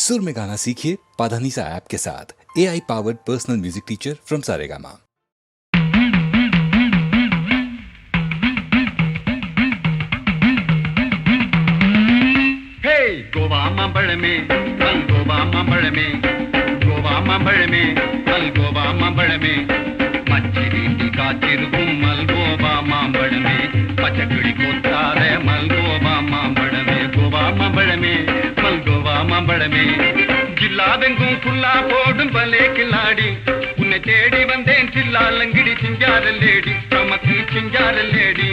सुर में गाना सीखिए पाधानीसा ऐप के साथ। AI powered personal music teacher from Saregama. Goa मंबड़ में कल गोवा मंबड़ में गोवा मंबड़ में कल गोवा मंबड़ में मच्छी का चिरुकुम मल गोवा मंबड़ में पचकड़ी कोतारे मल गोवा मंबड़ में गोवा मंबड़ में मल गोवा मंबड़ में जिला बेंगुम फुल्ला पोडुम भले खिलाड़ी उन्हें तेड़ी वंदेन चिल्ला लंगड़ी चिंगार लेडी चमक चिंगार लेडी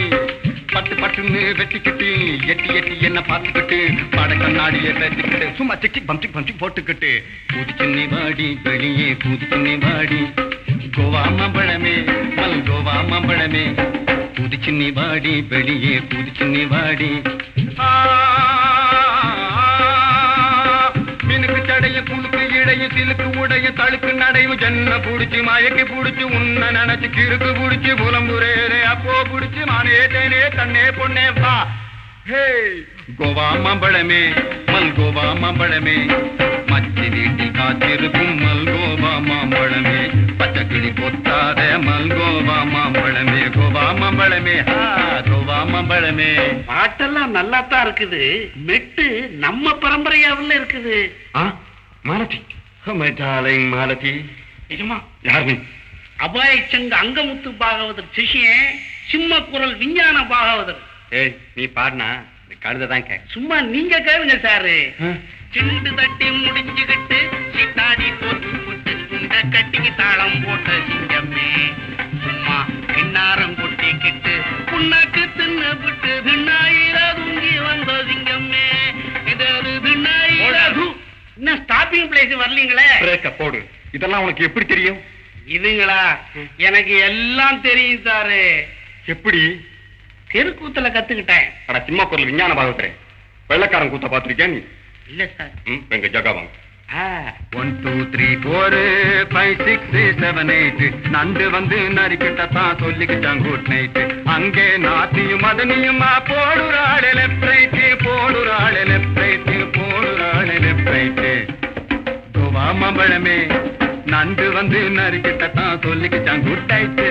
பட்டு பட்டுன்னு வெட்டிக்கிட்டு எட்டி எட்டி என்ன பார்த்துக்கிட்டு பட கண்ணாடியை பேசிக்கிட்டு சும்மா சிக்கி பம்சி போட்டுக்கிட்டு பூதிச்சின்னி வாடி வெளியே பூதிச்சின்னி வாடி கோவா மம்பழமே மல் கோவா மம்பழமே பூதிச்சின்னி வாடி வெளியே பூதிச்சின்னி வாடி மினுக்கு சடைய குலுக்கு இடைய சிலுக்கு உடைய தழுக்கு நடையும் ஜன்ன புடிச்சு மயக்கி புடிச்சு உன்ன நினைச்சு கிறுக்கு புடிச்சு புலம்புரேரே அப்போ புடிச்சு மானே தேனே கண்ணே பொண்ணே வா ஹே கோவா மம்பழமே மல் கோவா மம்பழமே மச்சி வீட்டில் காத்திருக்கும் மல் கோவா மாம்பழமே பச்சக்கிளி பொத்தாத மல் கோவா மாம்பழமே கோவா மம்பழமே கோவா மம்பழமே பாட்டெல்லாம் நல்லா தான் இருக்குது. மெட்டு நம்ம பரம்பரையாவில் இருக்குது. மாலதி டார்லிங் மாலதி நிஜமா? யாரு? அபாய சங்க அங்கமுத்து பாகவதர் சிஷியன் சிம்ம குரல் விஞ்ஞான பாகவதர். ஏய் நீ பாடுனா கழுதான் கேட்க. சும்மா நீங்க கேளுங்க சாரு. சிண்டு தட்டி முடிஞ்சுகிட்டு சித்தாடி போட்டு போட்டு இந்த கட்டிக்கு தாளம் போட்ட சிங்கமே சும்மா கிண்ணாரம் கொட்டிக்கிட்டு புண்ணாக்கு தின்னு விட்டு திண்ணாயிரா தூங்கி வந்த சிங்கமே இது திண்ணாயிரா. இன்னும் ஸ்டாப்பிங் பிளேஸ் வரலீங்களே. பிரேக்க போடு. இதெல்லாம் உனக்கு எப்படி தெரியும்? இதுங்களா எனக்கு எல்லாம் தெரியும் சாரு. எப்படி? தெருக்கூத்துல கத்துக்கிட்டேன். அட சிம்ம குரல் விஞ்ஞான பாகவதரே, வெள்ளக்காரன் கூத்த பாத்திருக்கியா நீ? இல்ல சார். எங்க ஜகா வாங்க. 1 2 3 4 5 6 7 8 நண்டு வந்து நரிக்கிட்டத்தான் சொல்லிக்கிட்டான் குட் நைட். அங்கே நாத்தியும் மதனியுமா போடுறாளே லெஃப்ட் ரைட் போடுறாளே லெஃப்ட் ரைட் போடுறாளே லெஃப்ட் ரைட். கோவா மம்பழமே நண்டு வந்து நரிக்கிட்டத்தான் சொல்லிக்கிட்டான் குட் நைட்.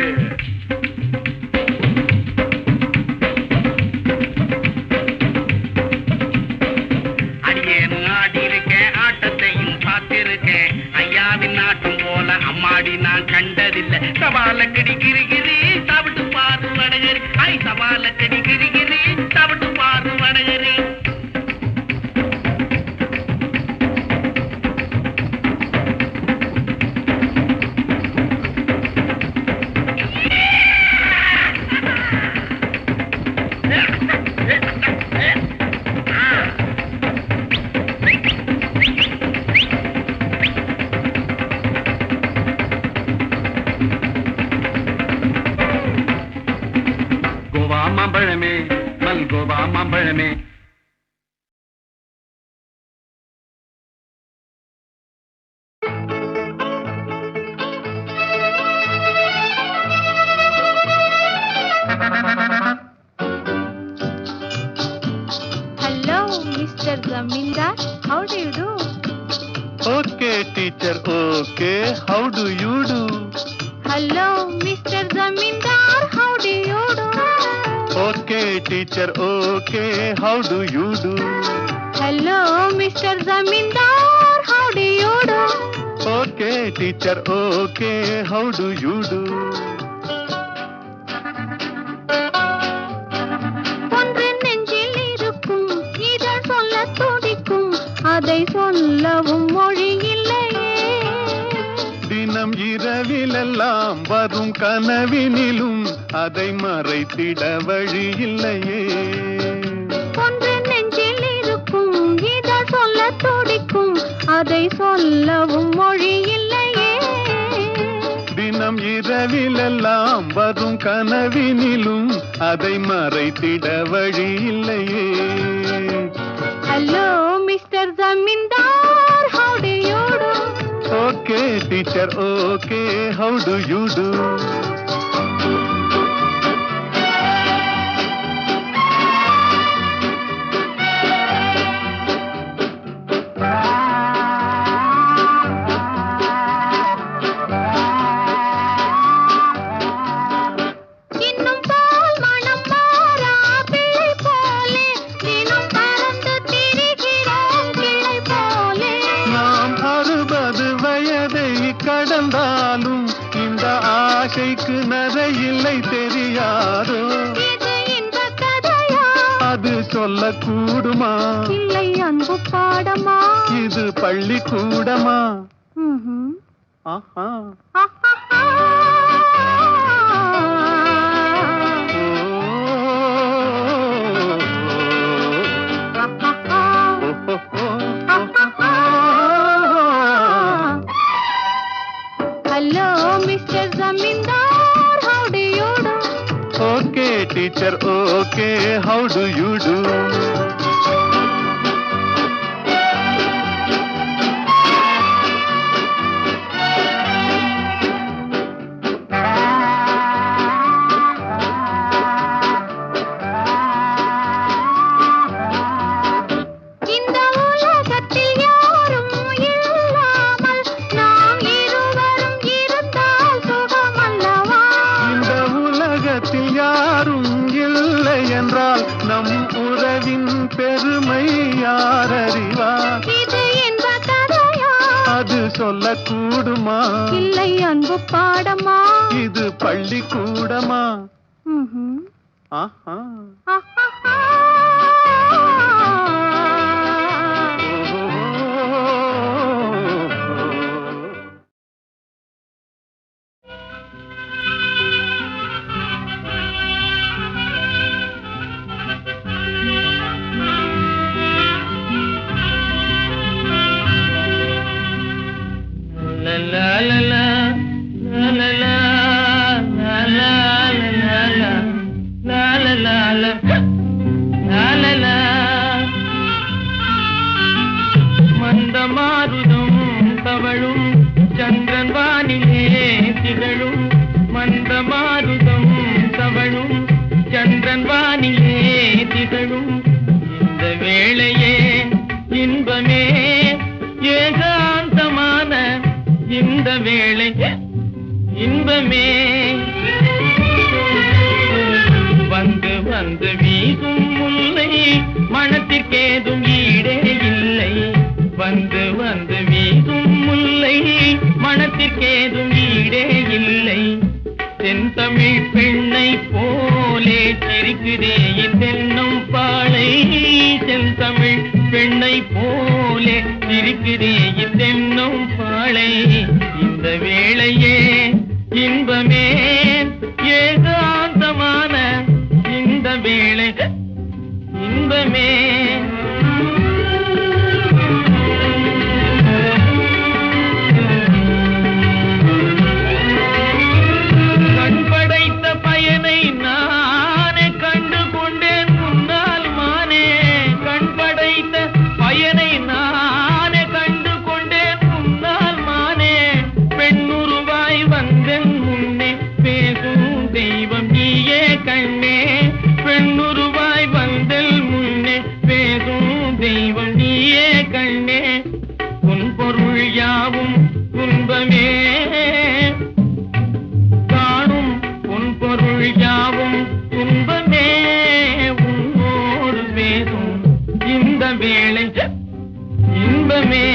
அம்மாடி நான் கண்டதில்லை சவால கடி கிரிகிரி சாப்பிட்டு பாரு வடகரி. ஐ சவால கடி கிரிகிரி சாப்பிட்டு பாரு வடகரி. மம்பழமே மல் Goa மம்பழமே. Hello, Mr. Zamindar. How do you do? Okay, teacher. Okay. How do you do? Hello, Mr. Zamindar. How do you do? Okay, teacher. Okay. How do you do? Hello, Mr. Zamindar. How do you do? Okay, teacher. Okay. How do you do? ஒன்று நெஞ்சில் இருக்கும் இதழ் சொல்ல துடிக்கும் அதை சொல்லவும் மொழி இல்லையே. தினம் இரவிலெல்லாம் வரும் கனவினிலும் அதை மறைத்திட வழி இல்லையே. ஒன்று நெஞ்சில் இருக்கும் இதழ் சொல்ல துடிக்கும் அதை சொல்லவும் மொழி இல்லையே. தினம் இரவிலெல்லாம் வரும் கனவினிலும் அதை மறைத்திட வழி இல்லையே. Hello, Mr. Zamindar. How do you do? Okay, teacher. Okay. How do you do? சொல்லக்கூடுமா? இல்லை அன்பு பாடமா? இது பள்ளிக்கூடமா? ம்ஹும். ஆஹா. ஆஹாஹா. ஆஹாஹா. Hello, Mr. Zamindar, how do you do? Okay, teacher, okay, how do you do? இந்த உலகத்தில் யாரும் இல்லாமல் நாம் இருவரும் இருந்தால் சுகமல்லவா? இந்த உலகத்தில் யாரும் இல்லை என்றால் நம் உறவின் பெருமை யார் அறிவார்? இது என்ப கதையா? அது சொல்லக்கூடுமா? இல்லை அன்பு பாடமா? இது பள்ளிக்கூடமா? ம்ஹும். ஆஹா. ஆஹாஹா. மந்தமாருதம் தவழும் சந்திரன் வானிலே திகழும். மந்தமாருதம் தவழும் சந்திரன் வானிலே திகழும். இந்த வேளையே இன்பமே ஏகாந்தமான இந்த வேளை இன்பமே. வந்து வந்து வீசும் முல்லை மனத்திற்கேதும் ஈடே இல்லை. வந்து வந்து வீசும் முல்லை மனத்திற்கேதும் ஈடே இல்லை. தென்தமிழ் பெண்ணை போலே சிரிக்குதே தென்னம் பாளை. தென்தமிழ் பெண்ணை போலே சிரிக்குதே தென்னம் பாளை. இந்த வேளையே இன்பமே ஏகாந்தமான இந்த வேளை இன்பமே. கண் படைத்த பயனை நானே கண்டு கொண்டேன் முன்னால் மானே. கண் படைத்த பயனை நானே கண்டு கொண்டேன் முன்னால் மானே. பெண்ணுருவாய் வந்தன் முன்னே பேசும் தெய்வம் நீயே கண்ணே. பெண்ணுருவாய் வந்தல் முன்னே பேசும் தெய்வம் நீயே கண்ணே. உன் பொருள் யாவும் துன்பமே காணும். உன் பொருள் யாவும் துன்பமே உன்னோடு பேசும் இந்த வேளை இன்பமே.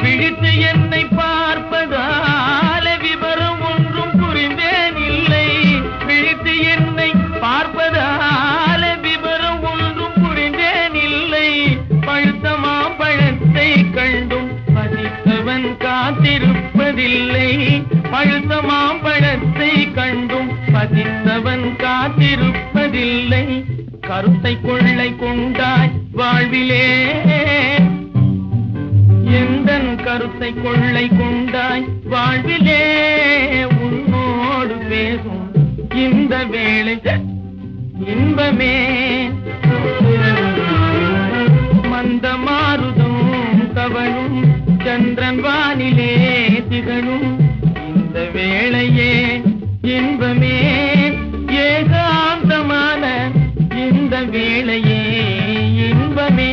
விழித்து என்னை பார்ப்பதால விவரம் ஒன்றும் புரிந்தேன் இல்லை. விழித்து என்னை பார்ப்பதால விவரம் ஒன்றும் புரிந்தேன் இல்லை. பழுத்த மாம்பழத்தை கண்டும் பசித்தவன் காத்திருப்பதில்லை. பழுத்த மாம்பழத்தை கண்டும் பசித்தவன் காத்திருப்பதில்லை. கருத்தை கொள்ளை கொண்டாய் வாழ்விலே எந்தன் கருத்தை கொள்ளை கொண்டாய் வாழ்விலே. உன்னோடு பேசும் இந்த வேளை இன்பமே. மந்தமாருதம் தவழும் சந்திரன் வானிலே திகழும். இந்த வேளையே இன்பமே ஏகாந்தமான இந்த வேளையே இன்பமே.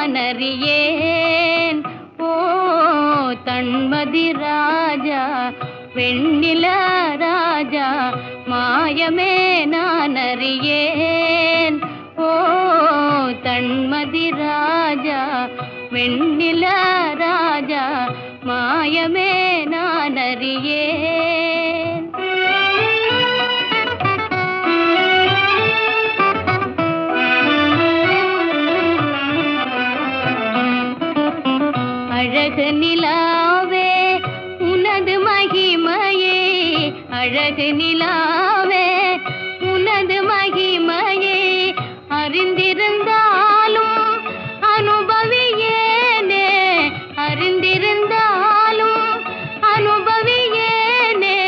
நான் அறியேன். ஓ தன்மதி ராஜா வெண்ணில ராஜா மாயமே நான் அறியேன். ஓ தன்மதி ராஜா வெண்ணில ராஜா மாயமே நான் அறியேன். அழகு நிலாவே உனது மகிமையே, அழகு நிலாவே உனது மகிமையே அறிந்திருந்தாலும் அனுபவியேனே, அறிந்திருந்தாலும் அனுபவியேனே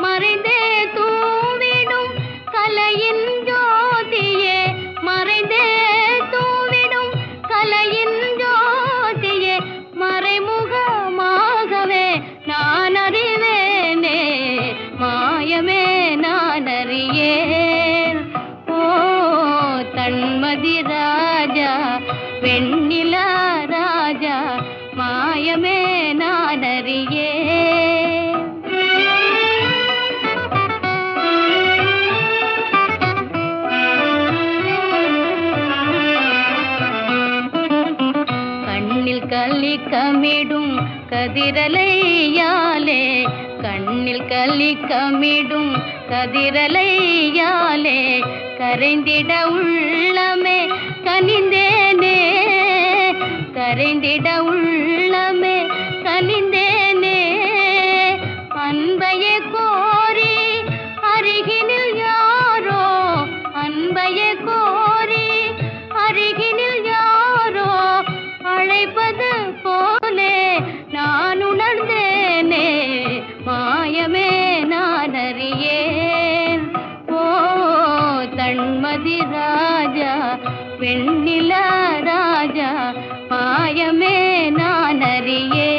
மறைந்தே தூவிடும் கலையின் ஜோதியே, மறைந்தே தூவிடும் கலையின் ஜோதியே மறைமுகமாகவே நான் அறிவேனே, மாயமே நான் அறியேன். ஓ தன்மதி ராஜா வெண்ணில ராஜா மாயமே நான் அறியேன். கண்ணில் கலிக்கமிடும் கதிரலையாலே, கண்ணில் கலிக்கமிடும் கதிரலையாலே கரைந்திட உள்ளமே கனிந்தேனே, கரைந்திட உள்ளமே கனிந்தேனே அன்பையே கோரி அருகினில் யாரோ, அன்பையே கோரி அருகினில் யாரோ அழைப்பது போலே நான் உணர்ந்தேனே, மாயமே நான் அறியேன். ஓ தன்மதி ராஜா வெண்ணில ராஜா மாயமே நான் அறியேன்.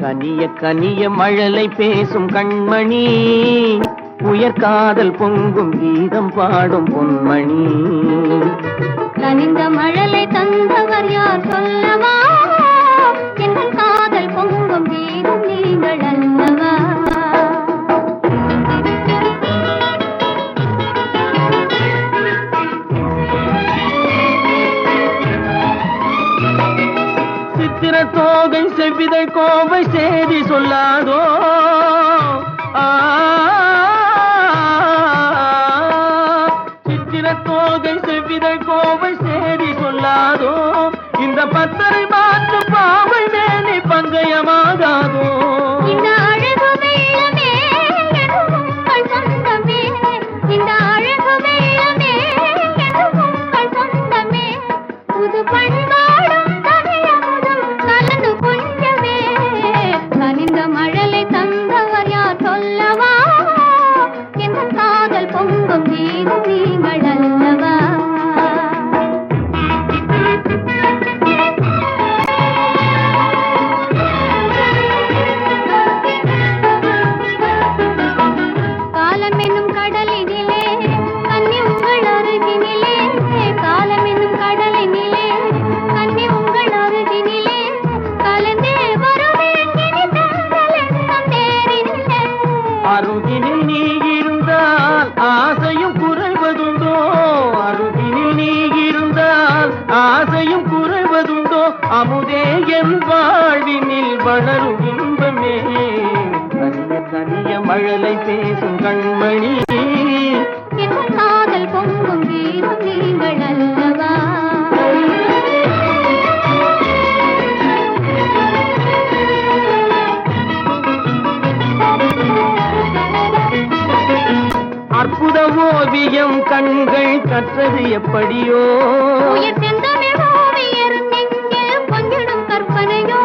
கனிய கனிய மழலை பேசும் கண்மணி, உயர்காதல் பொங்கும் கீதம் பாடும் பொன்மணி. கனிந்த மழலை தந்தவர் யார் சொல்லவா, எங்கள் காதல் பொங்கும் கீதம் நீங்கள் அல்லவா. சித்திர தோகை செவ்விதழ் கோவை சேதி சொல்லாதோ, சித்திர தோகை செவ்விதழ் கோவை சேதி சொல்லாதோ, இந்த பத்தரை மாற்று பாவை மேனி பங்கயமாகாதோ. இந்த அழகு வெள்ளமே உங்கள் சொந்தமே, இந்த அழகு வெள்ளமே உங்கள் சொந்தமே, புது பண்பாடும் தமிழமுதும் கலந்து கொஞ்சமே. கனிந்த மழலை தந்தவர் யார் சொல்லவா, என் காதல் பொங்கும் கீதம் நீங்கள் அல்லவா. காலம் என்னும் கடலினிலே கன்னி உங்கள் அருகினிலே, காலம் என்னும் கடலினிலே கன்னி உங்கள் அருகினிலே கலந்தே வருவேன் இனி தங்கள் எண்ணம் தேரினிலே. அருகினில் நீ இருந்தால் ஆசையும் குறைவதுண்டோ, அருகினில் நீ இருந்தால் ஆசையும் குறைவதுண்டோ, அமுதே என் வாழ்வினில் வளரும் இன்பமே. கனிய கனிய மழலை பேசும் கண்மணி, என் காதல் பொங்கும் கீதம் நீங்கள் அல்லவா. அற்புத ஓவியம் கண்கள் கற்றது எப்படியோ, உயிர் செந்தமிழ் ஓவியர் நெஞ்சில் கொஞ்சிடும் கற்பனையோ,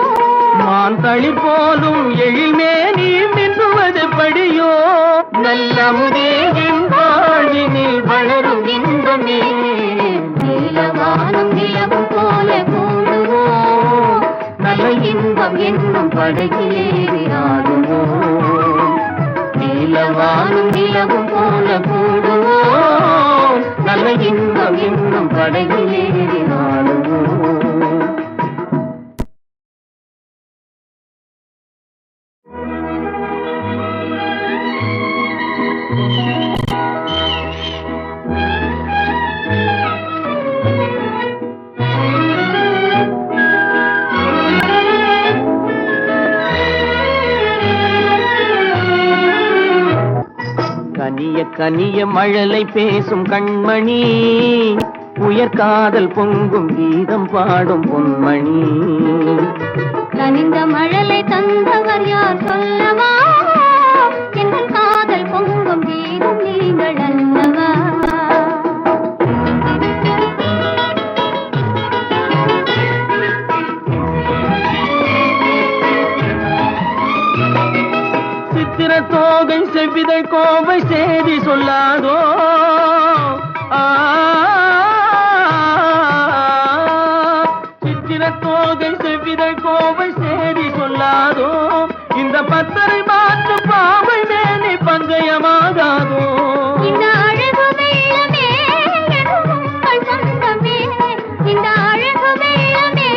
மான் தளி போலும் எழில்மே நீ மின்னுவது படியோ. நல்லமுதே என் வாழ்வினில் வளரும் இன்பமே. நீலவானம் நிலவும் போல கூடுவோம், நல்ல இன்பம் என்னும் படகிலேறி ஆடுவோம். நீலவானம் நிலவும் போல கூடுவோம், நல்ல இன்பம் என்னும் படகிலேறி ஆடுவோம். கனிய கனிய மழலை பேசும் கண்மணி, உயர்காதல் பொங்கும் கீதம் பாடும் பொன்மணி. கனிந்த மழலை தந்தவர் யார் சொல்லவா, எங்கள் காதல் பொங்கும் கீதம் நீங்கள் அல்லவா. சித்திர தோகை செவ்விதழ் கோவை செய்தி சொல்லாதோ, சித்திர தோகை செவ்விதழ் கோவை செய்தி சொல்லாதோ, இந்த பத்தரை மாற்று பாவை மேனி பங்கயமாகாதோ. இந்த அழகு வெள்ளமே எனும் உங்கள் சொந்தமே, இந்த அழகு வெள்ளமே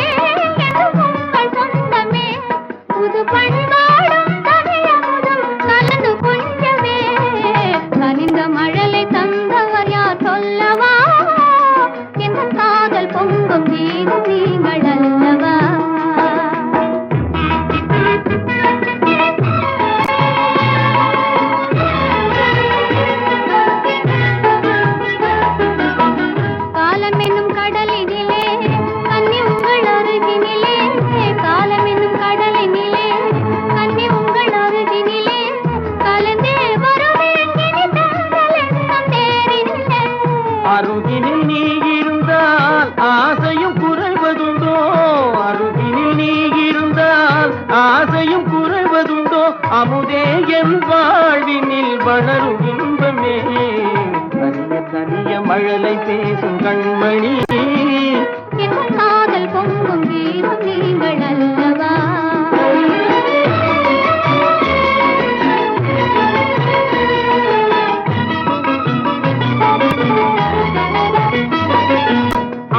எனும் உங்கள் சொந்தமே. புது பண்பாடும் தமிழமுதும் கலந்து கொஞ்சமே, கனிந்த மழலை தந்தவர் யார் சொல்லவா, எங்கள் காதல் பொங்கும் கீதம் நீங்கள் அல்லவா. காலம் என்னும் கடலினிலே கன்னி உங்கள் அருகினிலே, காலம் என்னும் கடலினிலே கன்னி உங்கள் அருகினிலே, கலந்தே வருவேன் இனி தங்கள் எண்ணம் தேரினிலே. அருகினில் நீ இருந்தால் ஆசையும் குறைவதுண்டோ, அருகினில் நீ இருந்தால் ஆசையும் குறைவதுண்டோ. அமுதே என் வாழ்வினில் வளரும் இன்பமே. கனிய கனிய மழலை பேசும் கண்மணி, என் காதல் பொங்கும் கீதம் நீங்கள் அல்லவா.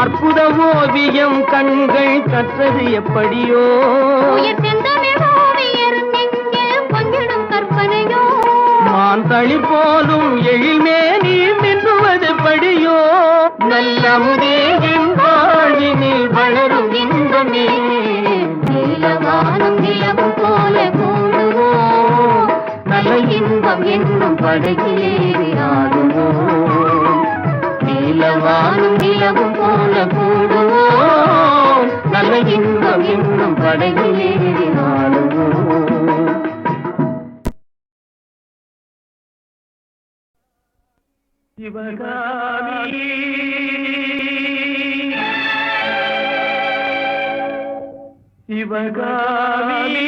அற்புத ஓவியம் கண்கள் கற்றது எப்படியோ, உயிர் செந்தமிழ் ஓவியர் நெஞ்சில் கொஞ்சிடும் கற்பனையோ, மான் தளிர் போலும் எழில்மே நீ மின்னுவது படியோ. நல்லமுதே என் வாழ்வினில் வளரும் இன்பமே. நீலவானம் நிலவும் போல கூடுவோம், நல்ல இன்பம் என்னும் படகிலேறி ஆடுவோம். நீலவானம் நிலவும் போல கூடுவோம், நல்ல இன்பம் என்னும் படகிலேறி ஆடுவோம். சிவகாமி சிவகாமி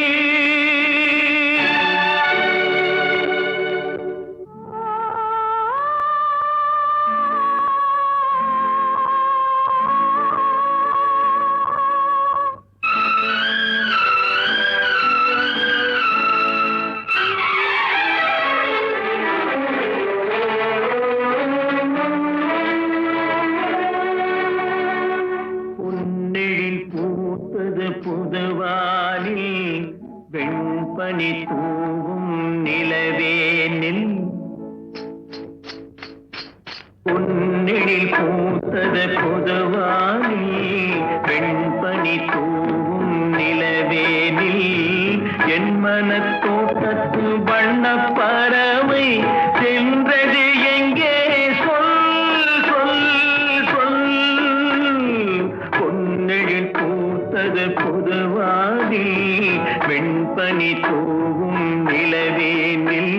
பொன்னெழில் பூத்தது புதுவானில், வெண்பனி தூவும் நிலவேனில். பொன்னெழில் பூத்தது புதுவானில், வெண்பனி தூவும் நிலவேனில். என் மனத்தோட்டத்து வண்ணப் பறவை சென்றது எங்கே, சொல் சொல் சொல். பொன்னெழில் பூத்தது புதுவானில், வெண்பனி தூவும் நிலவேனில்.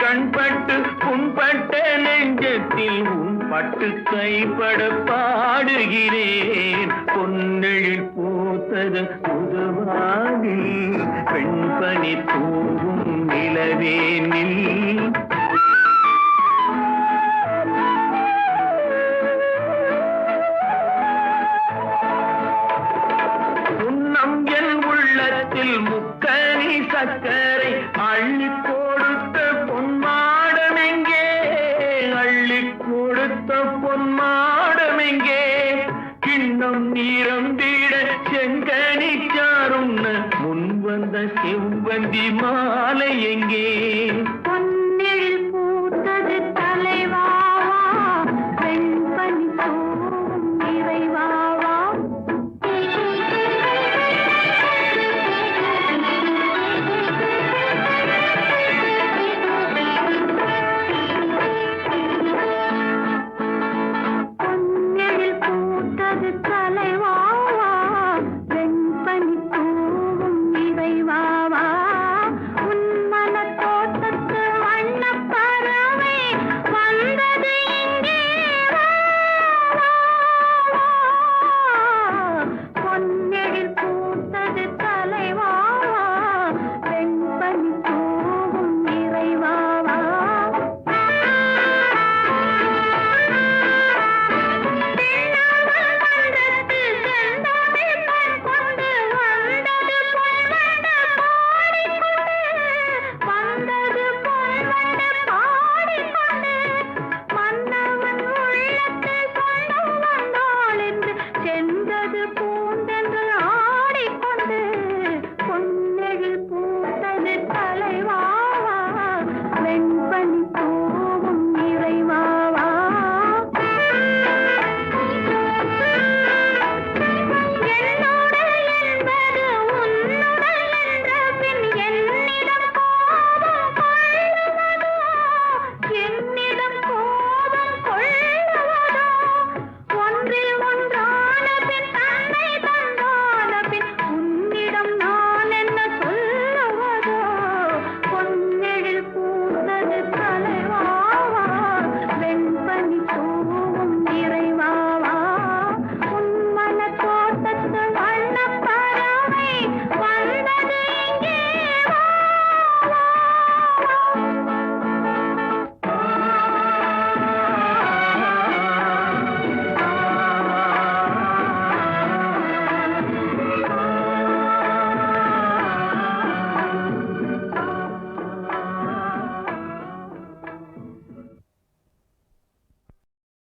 கண்பட்டு புண்பட்ட நெஞ்சத்தில் உன் பட்டு கைப்பட பாடுகிறேன். பொன்னெழில் பூத்தது புதுவாகி பெண்பனி தூவும் நிலவேனில் முக்கனி சக்கரை அள்ளி கொடுத்த பொன்மாடமெங்கே, அள்ளி கொடுத்த பொன்மாடமெங்கே, கிண்ணம் நீரம்பிட செங்கனி சாருண்ண முன் வந்த செவ்வந்தி மாலை எங்கே? பொன்னெழில் பூத்தது தலைவாவா, வெண்பனி தூவும் நிறைவாவா.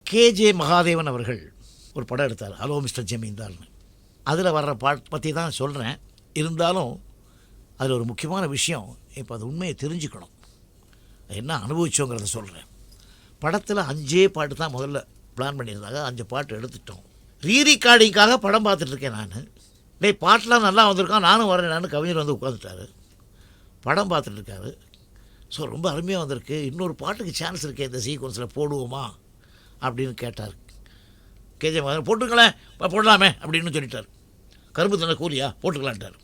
கேஜே மகாதேவன் அவர்கள் ஒரு படம் எடுத்தார், ஹலோ மிஸ்டர் ஜமீன்தார்னு. அதில் வர்ற பாட்டு பற்றி தான் சொல்கிறேன். இருந்தாலும் அதில் ஒரு முக்கியமான விஷயம், இப்போ அது உண்மையை தெரிஞ்சுக்கணும், என்ன அனுபவிச்சோங்கிறத சொல்கிறேன். படத்தில் 5 பாட்டு தான் முதல்ல பிளான் பண்ணியிருந்தாங்க, 5 பாட்டு எடுத்துட்டோம். ரீரிகார்டிங்காக படம் பார்த்துட்ருக்கேன் நான். பாட்டெலாம் நல்லா வந்திருக்கான், நானும் வரேன். நான் கவிஞர் வந்து உட்காந்துட்டாரு, படம் பார்த்துட்ருக்காரு. ஸோ ரொம்ப அருமையாக வந்திருக்கு, இன்னொரு பாட்டுக்கு சான்ஸ் இருக்கே இந்த சீக்வன்ஸில் போடுவோமா அப்படின்னு கேட்டார். கேஜே மகன் போட்டுருங்களேன், போடலாமே அப்படின்னு சொல்லிட்டார். கரும்பு தண்ண கூலியா போட்டுக்கலான்ட்டார்.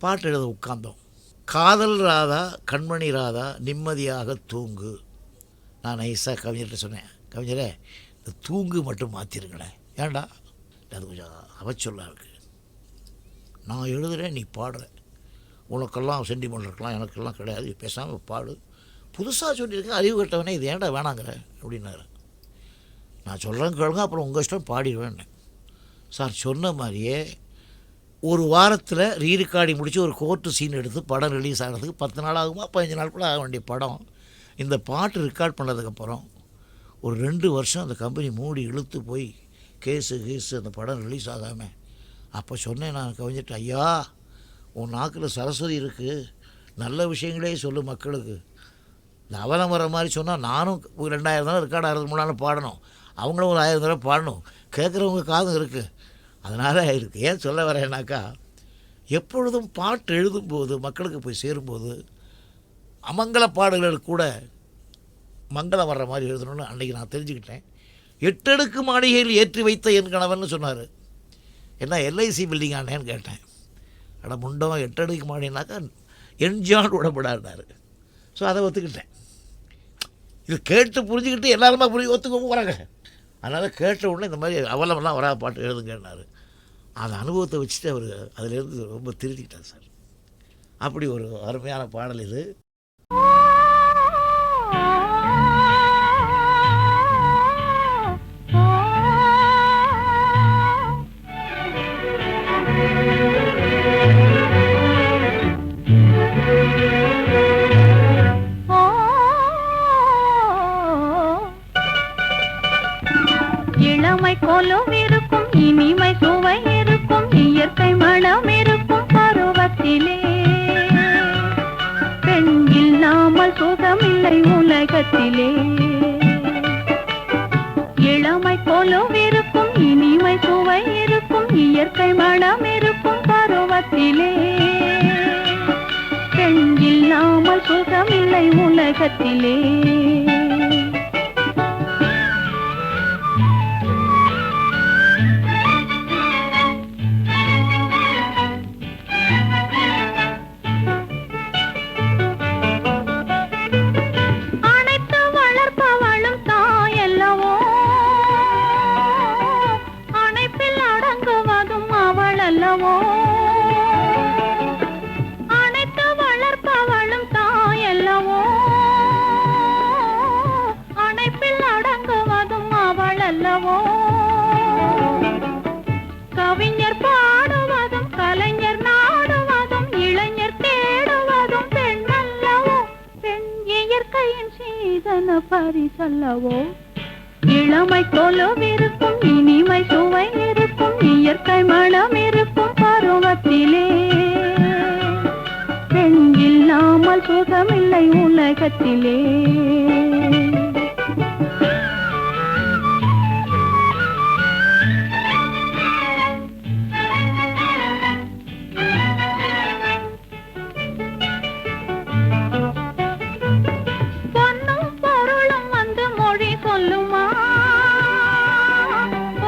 பாட்டு எழுத உட்கார்ந்தோம். காதல் ராதா கண்மணி ராதா நிம்மதியாக தூங்கு. நான் நைஸாக கவிஞர்கிட்ட சொன்னேன், கவிஞரே இந்த தூங்கு மட்டும் மாற்றிருங்களேன். ஏன்டா அது கொஞ்சம் அவச்சொல்லாக இருக்குது, நான் எழுதுகிறேன் நீ பாடுற, உனக்கெல்லாம் சென்டிமெண்ட் இருக்கலாம் எனக்கெல்லாம் கிடையாது, பேசாமல் பாடு, புதுசாக சொல்லியிருக்கேன் அறிவு கட்டவனே இது ஏன்டா வேணாங்கிற அப்படின்னாரு. நான் சொல்கிறேன் கேளுங்க, அப்புறம் உங்கள் இஷ்டம் பாடிடுவேன். சார் சொன்ன மாதிரியே ஒரு வாரத்தில் ரீரிகார்டிங் முடித்து ஒரு கோர்ட்டு சீன் எடுத்து படம் ரிலீஸ் ஆகிறதுக்கு 10 நாள் ஆகுமா 15 நாள் கூட ஆக வேண்டிய படம். இந்த பாட்டு ரெக்கார்ட் பண்ணதுக்கப்புறம் ஒரு 2 வருஷம் அந்த கம்பெனி மூடி இழுத்து போய் கேஸு அந்த படம் ரிலீஸ் ஆகாமல். அப்போ சொன்னேன் நான் கவிஞர்கிட்ட, ஐயா உன் நாக்கில் சரஸ்வதி இருக்குது, நல்ல விஷயங்களே சொல்லு மக்களுக்கு. இந்த அவலம் வர மாதிரி சொன்னால் நானும் 2000 தடவை ரெக்கார்ட் ஆகிறதுக்கு முன்னால் பாடணும், அவங்களும் ஒரு 1000 தடவை பாடணும், கேட்குறவங்க காதும் இருக்குது. அதனால் இருக்குது. ஏன் சொல்ல வரேன்னாக்கா, எப்பொழுதும் பாட்டு எழுதும்போது மக்களுக்கு போய் சேரும்போது அமங்கல பாடல்கள் கூட மங்களம் வர்ற மாதிரி எழுதணும்னு அன்றைக்கி நான் தெரிஞ்சுக்கிட்டேன். 8 அடுக்கு மாளிகையில் ஏற்றி வைத்த என் கணவன் சொன்னார். என்ன எல்ஐசி பில்டிங் ஆனேன்னு கேட்டேன். முண்டம் 8 அடுக்கு மாடினாக்கா என்ஜான் விடப்படாருனார். ஸோ அதை ஒத்துக்கிட்டேன். இது கேட்டு புரிஞ்சுக்கிட்டு எல்லாருமா ஒத்துக்க போகிறாங்க. அதனால் கேட்ட உடனே இந்த மாதிரி அவலமெல்லாம் வராத பாட்டு எழுதுங்கன்னாரு. அந்த அனுபவத்தை வச்சுட்டு அவர் அதிலேருந்து ரொம்ப திருத்திக்கிட்டார் சார். அப்படி ஒரு அருமையான பாடல் இது. இளமை கோலம் இருக்கும், இனிமை சுவை இருக்கும், இயற்கை மனம் இருக்கும் பருவத்திலே. பெண் இல்லாமல் சுகமில்லை உலகத்திலே. இளமை கோலம் இருக்கும், இனிமை சுவை இருக்கும், இயற்கை மனம் இருக்கும் பருவத்திலே. பெண் இல்லாமல் சுகமில்லை உலகத்திலே. அனைத்து வளர்ப்பவளும் தாயல்லவோ, அணைப்பில் அடங்குவதும் அவள் அல்லவோ. கவிஞர் பாடுவதும் கலைஞர் நாடுவதும் இளைஞர் தேடுவதும் பெண் அல்லவோ. பெண் இயற்கையின் சீதன பரிசல்லவோ. இளமை கொலுவிருக்கும், இனிமை சுவை இருக்கும், இயற்கை மனம் இருக்கும் பருவத்திலே. பெண் இல்லாமல் சுகமில்லை உலகத்திலே. பொன்னும் பொருளும் வந்து மொழி சொல்லுமா,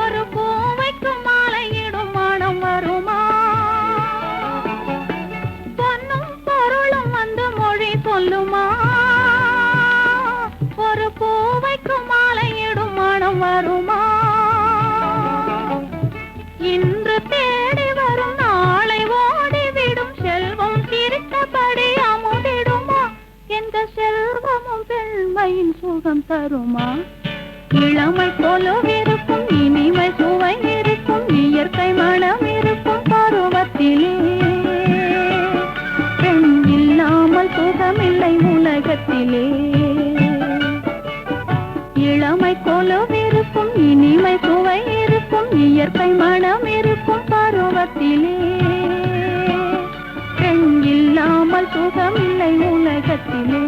ஒரு பூவைக்கு மாலையிடும் மனம் வருமா. பொன்னும் பொருளும் வந்து மொழி சொல்லுமா, ஒரு பூவைக்கு மாலையிடும் மனம் வருமா. இன்று தேடி வரும் நாளை ஓடிவிடும் செல்வம் சிரித்தபடி அமுதிடுமா. எந்த செல்வமும் பெண்மையின் சுகம் தருமா. இளமை கொலுவிருக்கும், இனிமை சுவை இருக்கும், இயற்கை மனம் இருக்கும் பருவத்திலே. பெண் இல்லாமல் சுகமில்லை உலகத்திலே. இளமை கொலுவிருக்கும், இனிமை சுவை இருக்கும், இயற்கை மனம் இருக்கும் பருவத்திலே. பெண் இல்லாமல் சுகமில்லை உலகத்திலே.